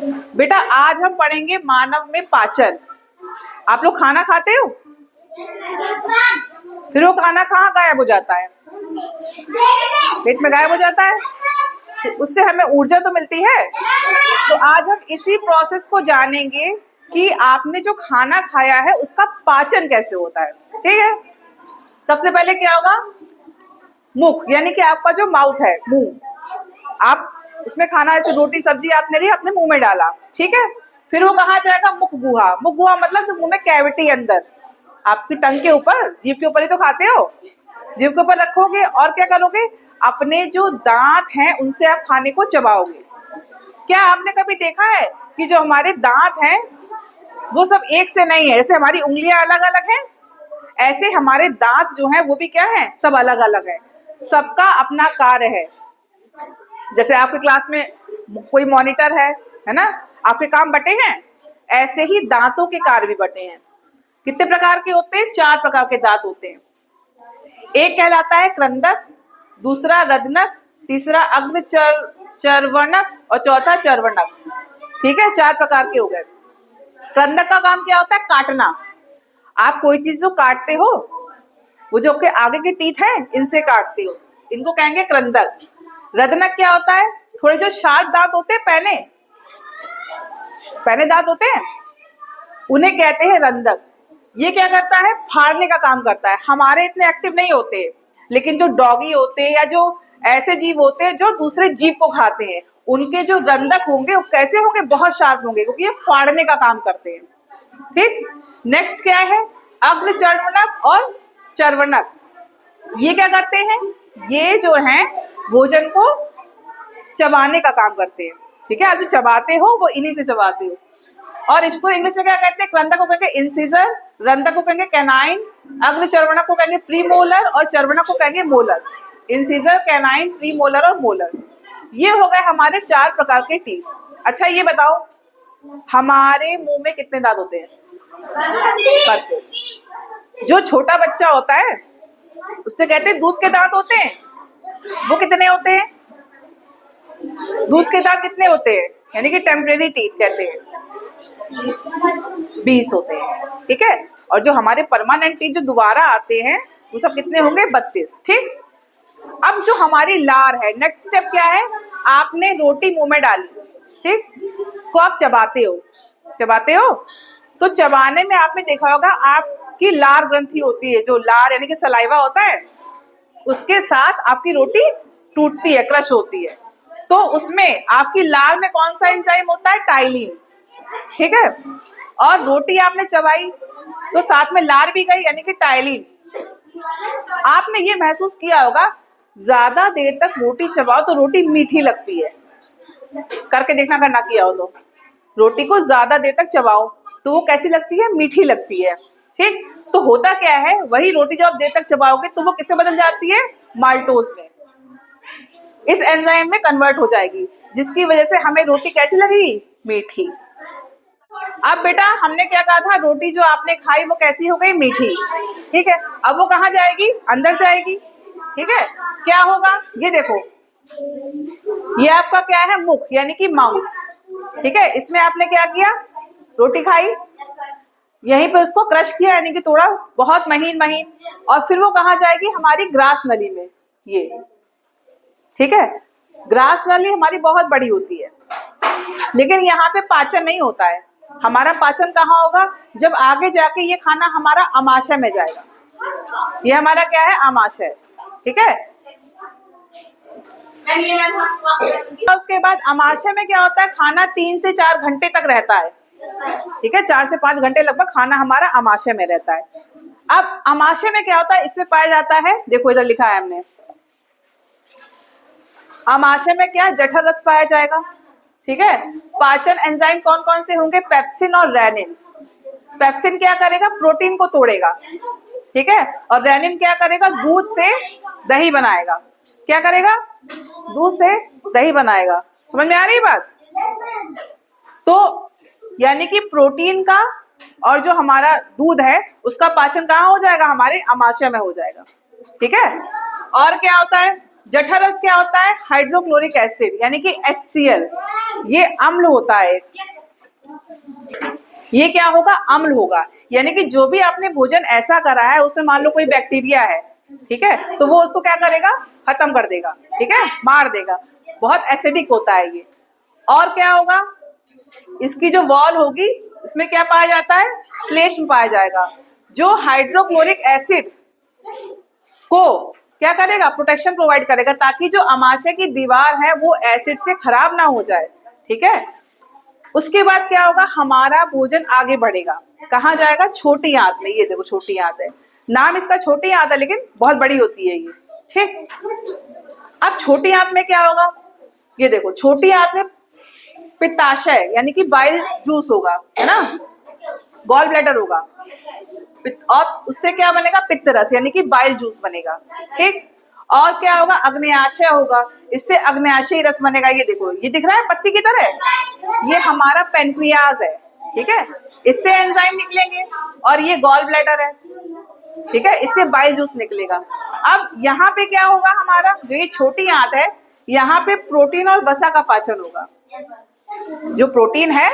बेटा आज हम पढ़ेंगे मानव में पाचन। आप लोग खाना खाते हो, फिर वो खाना कहाँ गायब हो जाता है? पेट में गायब हो जाता है। उससे हमें ऊर्जा तो मिलती है। तो आज हम इसी प्रोसेस को जानेंगे कि आपने जो खाना खाया है उसका पाचन कैसे होता है। ठीक है, सबसे पहले क्या होगा? मुख, यानी कि आपका जो माउथ है, मुंह। आप उसमें खाना, ऐसे रोटी सब्जी आपने ली, अपने मुंह में डाला, ठीक है। फिर वो कहाँ जाएगा? मुख गुहा। मुख गुहा मतलब जो मुंह में कैविटी अंदर, आपकी टंग के ऊपर, जीभ के ऊपर ही तो खाते हो, जीभ के ऊपर रखोगे और क्या करोगे? अपने जो दांत हैं उनसे आप खाने को चबाओगे। क्या आपने कभी देखा है कि जो हमारे दांत हैं वो सब एक से नहीं है? जैसे हमारी उंगलियां अलग अलग हैं, ऐसे हमारे दांत जो हैं वो भी क्या है? सब अलग अलग है। सबका अपना कार्य है। जैसे आपके क्लास में कोई मॉनिटर है ना, आपके काम बटे हैं, ऐसे ही दांतों के कार्य भी बटे हैं। कितने प्रकार के होते हैं? 4 प्रकार के दांत होते हैं। एक कहलाता है क्रंदक, दूसरा रदनक, तीसरा अग्र चर्वणक और चौथा चर्वणक। ठीक है, 4 प्रकार के हो गए। क्रंदक का काम क्या होता है? काटना। आप कोई चीज जो काटते हो, वो जो आपके आगे के टीथ हैं इनसे काटते हो, इनको कहेंगे क्रंदक। रदनक क्या होता है? थोड़े जो शार्प दांत होते हैं, पहने दांत होते हैं, उन्हें कहते हैं रंदक। ये क्या करता है? फाड़ने का काम करता है। हमारे इतने एक्टिव नहीं होते, लेकिन जो डॉगी होते हैं या जो ऐसे जीव होते हैं जो दूसरे जीव को खाते हैं, उनके जो रंदक होंगे वो कैसे होंगे? बहुत शार्प होंगे, क्योंकि ये फाड़ने का काम करते हैं। ठीक, नेक्स्ट क्या है? अग्र चर्वणक और चर्वणक। ये क्या करते हैं? ये जो है भोजन को चबाने का काम करते हैं। ठीक है, आप जो चबाते हो वो इन्हीं से चबाते हो। और इसको इंग्लिश में क्या कहते हैं? क्रंदक को कहेंगे इंसिजर, रंदक को कहेंगे कैनाइन, अग्र चर्वणक को कहेंगे प्रीमोलर और चर्वणक को कहेंगे मोलर। इंसिजर, कैनाइन, प्रीमोलर और मोलर, ये हो गए हमारे 4 प्रकार के टीथ। अच्छा ये बताओ, हमारे मुंह में कितने दांत होते हैं? 32। जो छोटा बच्चा होता है उससे कहते हैं दूध के दांत होते हैं, वो कितने होते हैं? दूध के दांत कितने होते हैं? यानी कि टेम्परेरी टीथ कहते हैं, 20 होते हैं। ठीक है, और जो हमारे परमानेंट टीथ जो दोबारा आते हैं वो सब कितने होंगे? 32। ठीक, अब जो हमारी लार है, नेक्स्ट स्टेप क्या है? आपने रोटी मुंह में डाली, ठीक, उसको आप चबाते हो। तो चबाने में आपने देखा होगा आपकी लार ग्रंथि होती है, जो लार यानी कि सलाइवा होता है, उसके साथ आपकी रोटी टूटती है, क्रश होती है। तो उसमें आपकी लार में कौन सा एंजाइम होता है? टाइलिन। ठीक है, और रोटी आपने चबाई तो साथ में लार भी गई, यानी कि टाइलिन। आपने ये महसूस किया होगा, ज्यादा देर तक रोटी चबाओ तो रोटी मीठी लगती है। करके देखना, अगर ना किया हो तो। रोटी को ज्यादा देर तक चबाओ तो वो कैसी लगती है? मीठी लगती है। ठीक, तो होता क्या है, वही रोटी जब आप देर तक चबाओगे तो वो किससे बदल जाती है? माल्टोज में। इस एंजाइम में कन्वर्ट हो जाएगी, जिसकी वजह से हमें रोटी कैसी लगेगी? मीठी। अब बेटा हमने क्या कहा था? रोटी जो आपने खाई वो कैसी हो गई? मीठी। ठीक है, अब वो कहाँ जाएगी? अंदर जाएगी। ठीक है, क्या होगा? ये देखो, ये आपका क्या है? मुख, यानी कि माउथ। ठीक है, इसमें आपने क्या किया? रोटी खाई, यहीं पे उसको क्रश किया, यानी कि थोड़ा बहुत महीन महीन, और फिर वो कहाँ जाएगी? हमारी ग्रास नली में। ये ठीक है, ग्रास नली हमारी बहुत बड़ी होती है, लेकिन यहाँ पे पाचन नहीं होता है। हमारा पाचन कहाँ होगा? जब आगे जाके ये खाना हमारा आमाशय में जाएगा। ये हमारा क्या है? आमाशय। ठीक है, उसके बाद आमाशय में क्या होता है? खाना 3 से 4 घंटे तक रहता है। ठीक है, 4 से 5 घंटे लगभग खाना हमारा आमाशय में रहता है। अब आमाशय में क्या होता है? इसमें पाया जाता है, देखो इधर लिखा है हमने, आमाशय में क्या? जठर रस पाया जाएगा। ठीक है, पाचन एंजाइम कौन कौन से होंगे? पेप्सिन और रेनिन। पेप्सिन क्या करेगा? प्रोटीन को तोड़ेगा। ठीक है, और रेनिन क्या करेगा? दूध से दही बनाएगा। क्या करेगा? दूध से दही बनाएगा। समझ में आ रही बात? तो यानी कि प्रोटीन का और जो हमारा दूध है उसका पाचन कहाँ हो जाएगा? हमारे आमाशय में हो जाएगा। ठीक है, और क्या होता है? जठरस क्या होता है? हाइड्रोक्लोरिक एसिड यानी कि HCl, ये अम्ल होता है। ये क्या होगा? अम्ल होगा। यानी कि जो भी आपने भोजन ऐसा करा है उसमें मान लो कोई बैक्टीरिया है, ठीक है, तो वो उसको क्या करेगा? खत्म कर देगा, ठीक है, मार देगा। बहुत एसिडिक होता है ये। और क्या होगा? इसकी जो वॉल होगी इसमें क्या पाया जाता है? श्लेष्म पाया जाएगा, जो हाइड्रोक्लोरिक एसिड को क्या करेगा? प्रोटेक्शन प्रोवाइड करेगा, ताकि जो अमाशय की दीवार है वो एसिड से खराब ना हो जाए, ठीक है। उसके बाद क्या होगा? हमारा भोजन आगे बढ़ेगा, कहाँ जाएगा? छोटी आंत में। ये देखो छोटी आंत है, नाम इसका छोटी आंत है लेकिन बहुत बड़ी होती है ये, ठीक। अब छोटी आंत में क्या होगा? ये देखो छोटी आंत में पित्ताशय यानी कि बाइल जूस होगा, है ना, गॉल ब्लैडर होगा, और उससे क्या बनेगा? पित्तरस यानी कि बाइल जूस बनेगा, ठीक। और क्या होगा? अग्न्याशय होगा, इससे अग्न्याशयी रस बनेगा। ये देखो, ये दिख रहा है पत्ती की तरह, ये हमारा पेनक्रियाज है, ठीक है, इससे एंजाइम निकलेंगे। और ये गॉल ब्लैडर है, ठीक है, इससे बाइल जूस निकलेगा। अब यहाँ पे क्या होगा? हमारा जो ये छोटी आंत है, यहाँ पे प्रोटीन और वसा का पाचन होगा। जो प्रोटीन है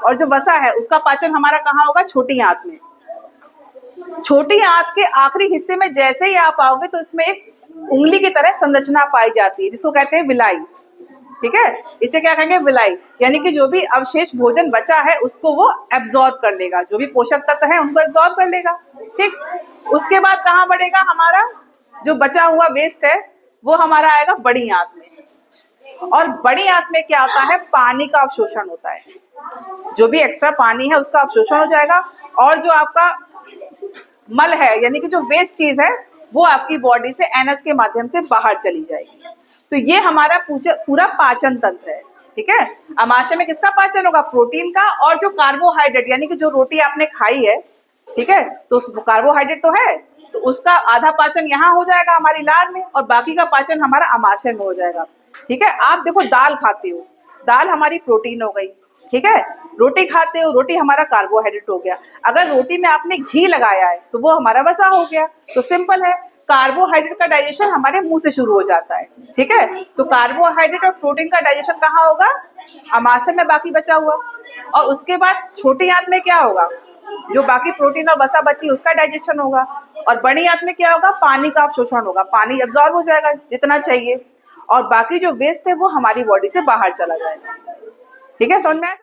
और जो वसा है उसका पाचन हमारा कहाँ होगा? छोटी आंत में। छोटी आंत के आखिरी हिस्से में जैसे ही आप आओगे तो इसमें एक उंगली की तरह संरचना पाई जाती है, जिसको कहते हैं विलाई, ठीक है। इसे क्या कहेंगे? विलाई। यानी कि जो भी अवशेष भोजन बचा है उसको वो एब्जॉर्ब कर लेगा, जो भी पोषक तत्व है उनको एब्जॉर्ब कर लेगा, ठीक। उसके बाद कहाँ बढ़ेगा? हमारा जो बचा हुआ वेस्ट है वो हमारा आएगा बड़ी आंत में। और बड़ी आंत में क्या होता है? पानी का अवशोषण होता है, जो भी एक्स्ट्रा पानी है उसका अवशोषण हो जाएगा, और जो आपका मल है यानी कि जो वेस्ट चीज है वो आपकी बॉडी से एनस के माध्यम से बाहर चली जाएगी। तो ये हमारा पूरा पाचन तंत्र है, ठीक है। अमाशय में किसका पाचन होगा? प्रोटीन का, और जो कार्बोहाइड्रेट यानी कि जो रोटी आपने खाई है, ठीक है, तो उस कार्बोहाइड्रेट तो है, तो उसका आधा पाचन यहाँ हो जाएगा हमारी लार में, और बाकी का पाचन हमारा अमाशय में हो जाएगा, ठीक है। आप देखो दाल खाते हो, दाल हमारी प्रोटीन हो गई, ठीक है। रोटी खाते हो, रोटी हमारा कार्बोहाइड्रेट हो गया। अगर रोटी में आपने घी लगाया है तो वो हमारा वसा हो गया। तो सिंपल है, कार्बोहाइड्रेट का डाइजेशन हमारे मुंह से शुरू हो जाता है, ठीक है। तो कार्बोहाइड्रेट और प्रोटीन का डाइजेशन कहाँ होगा? अमाशय में बाकी बचा हुआ। और उसके बाद छोटी आंत में क्या होगा? जो बाकी प्रोटीन और वसा बची उसका डाइजेशन होगा। और बड़ी आंत में क्या होगा? पानी का अवशोषण होगा, पानी एब्जॉर्ब हो जाएगा जितना चाहिए, और बाकी जो वेस्ट है वो हमारी बॉडी से बाहर चला जाएगा, ठीक है। समझ में आया?